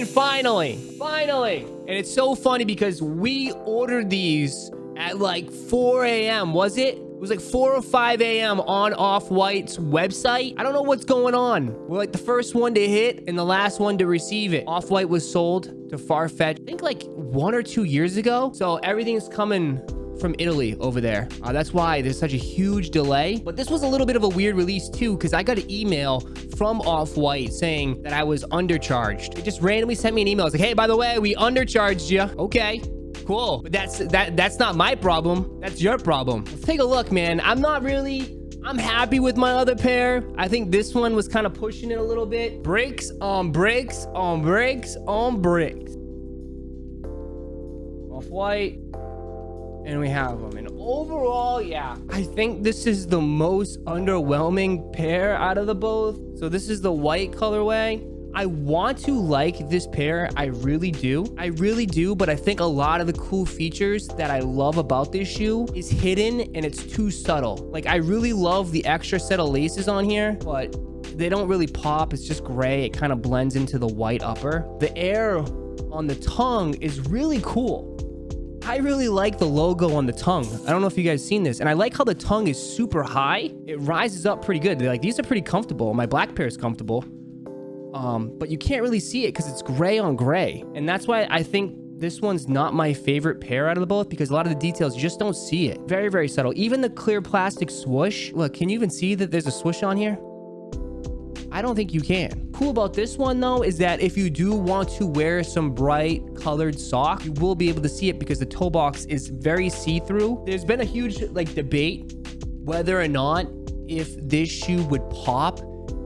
finally. And it's so funny because we ordered these at like 4 a.m. Was it? It was like 4 or 5 a.m. on Off White's website. I don't know what's going on. We're like the first one to hit and the last one to receive it. Off White was sold to Farfetch, I think like 1 or 2 years ago. So everything's coming from Italy over there. That's why there's such a huge delay. But this was a little bit of a weird release too, because I got an email from Off White saying that I was undercharged. They just randomly sent me an email. It's like, hey, by the way, we undercharged you. Okay. Cool. But that's not my problem. That's your problem. Let's take a look, man. I'm happy with my other pair. I think this one was kind of pushing it a little bit. Bricks on bricks on bricks on bricks. Off White. And we have them. And overall, yeah, I think this is the most underwhelming pair out of the both. So this is the white colorway. I want to like this pair. I really do. But I think a lot of the cool features that I love about this shoe is hidden and it's too subtle. Like, I really love the extra set of laces on here, but they don't really pop. It's just gray. It kind of blends into the white upper. The air on the tongue is really cool. I really like the logo on the tongue. I don't know if you guys seen this. And I like how the tongue is super high. It rises up pretty good. Like, these are pretty comfortable. My black pair is comfortable. But you can't really see it because it's gray on gray. And that's why I think this one's not my favorite pair out of the both, because a lot of the details, you just don't see it. Very, very subtle. Even the clear plastic swoosh. Look, can you even see that there's a swoosh on here? I don't think you can. Cool about this one, though, is that if you do want to wear some bright colored sock, you will be able to see it because the toe box is very see-through. There's been a huge debate whether or not if this shoe would pop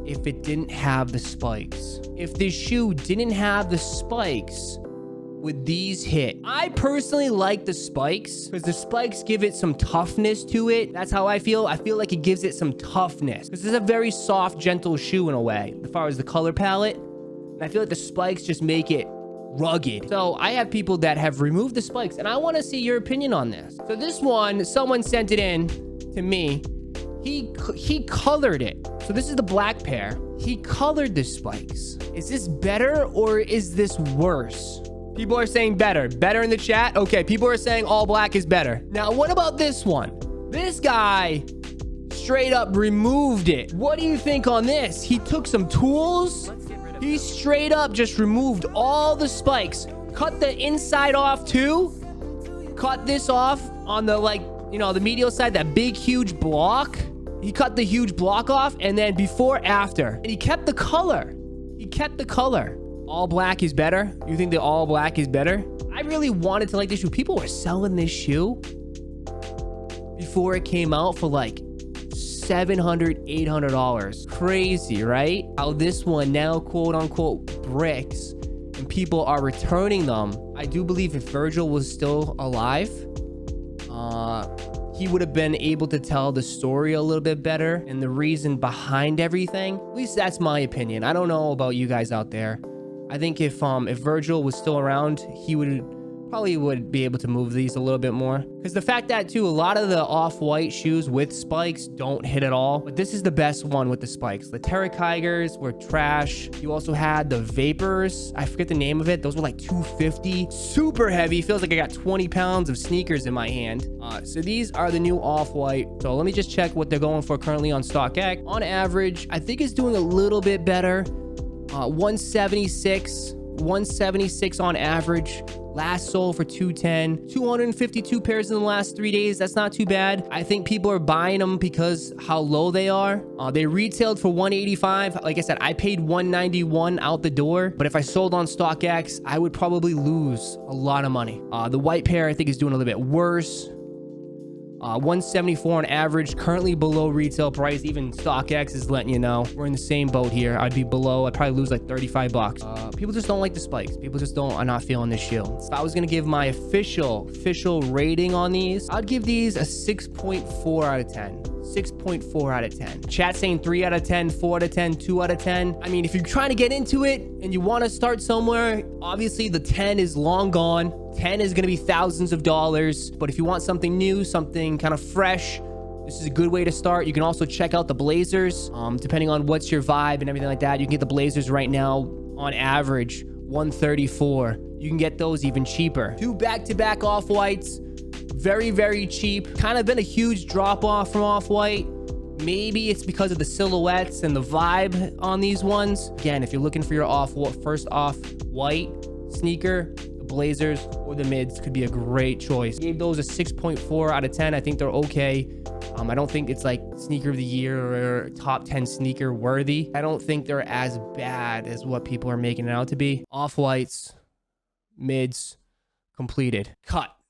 if it didn't have the spikes. If this shoe didn't have the spikes, would these hit? I personally like the spikes because the spikes give it some toughness to it. That's how I feel. I feel like it gives it some toughness because it's a very soft, gentle shoe in a way, as far as the color palette. And I feel like the spikes just make it rugged. So I have people that have removed the spikes, and I want to see your opinion on this. So this one, someone sent it in to me. He colored it. So this is the black pair. He colored the spikes. Is this better or is this worse? People are saying better. Better in the chat? Okay, people are saying all black is better. Now, what about this one? This guy straight up removed it. What do you think on this? He took some tools. He straight up just removed all the spikes. Cut the inside off too. Cut this off on the, the medial side, that big, huge block. He cut the huge block off, and then before, after. And he kept the color. All black is better? You think that all black is better? I really wanted to like this shoe. People were selling this shoe before it came out for like $700, $800. Crazy, right? How this one now, quote unquote, bricks, and people are returning them. I do believe if Virgil was still alive, he would have been able to tell the story a little bit better and the reason behind everything. At least that's my opinion. I don't know about you guys out there. I think if Virgil was still around, he probably would be able to move these a little bit more. Because the fact that, too, a lot of the Off-White shoes with spikes don't hit at all. But this is the best one with the spikes. The Terra Tigers were trash. You also had the Vapors. I forget the name of it. Those were like $250. Super heavy. Feels like I got 20 pounds of sneakers in my hand. So these are the new Off-White. So let me just check what they're going for currently on StockX. On average, I think it's doing a little bit better. 176 on average. Last sold for $210. 252 pairs in the last 3 days. That's not too bad. I think people are buying them because how low they are. They retailed for $185. Like I said, I paid $191 out the door. But if I sold on StockX, I would probably lose a lot of money. The white pair, I think, is doing a little bit worse. 174 on average, currently below retail price. Even StockX is letting you know we're in the same boat here. I'd be below. I'd probably lose like $35. People just don't like the spikes. People just are not feeling this shoe. If I was gonna give my official rating on these, I'd give these a 6.4 out of 10. 6.4 out of 10. Chat saying 3 out of 10, 4 out of 10, 2 out of 10. I mean, if you're trying to get into it and you want to start somewhere, obviously the 10 is long gone. 10 is going to be thousands of dollars. But if you want something new, something kind of fresh, this is a good way to start. You can also check out the Blazers. Depending on what's your vibe and everything like that, you can get the Blazers right now on average 134. You can get those even cheaper. 2 back-to-back Off-Whites, very, very cheap. Kind of been a huge drop-off from Off-White. Maybe it's because of the silhouettes and the vibe on these ones. Again, if you're looking for your first Off-White sneaker, the Blazers or the Mids could be a great choice. Gave those a 6.4 out of 10. I think they're okay. I don't think it's like sneaker of the year or top 10 sneaker worthy. I don't think they're as bad as what people are making it out to be. Off-Whites, Mids, completed. Cut.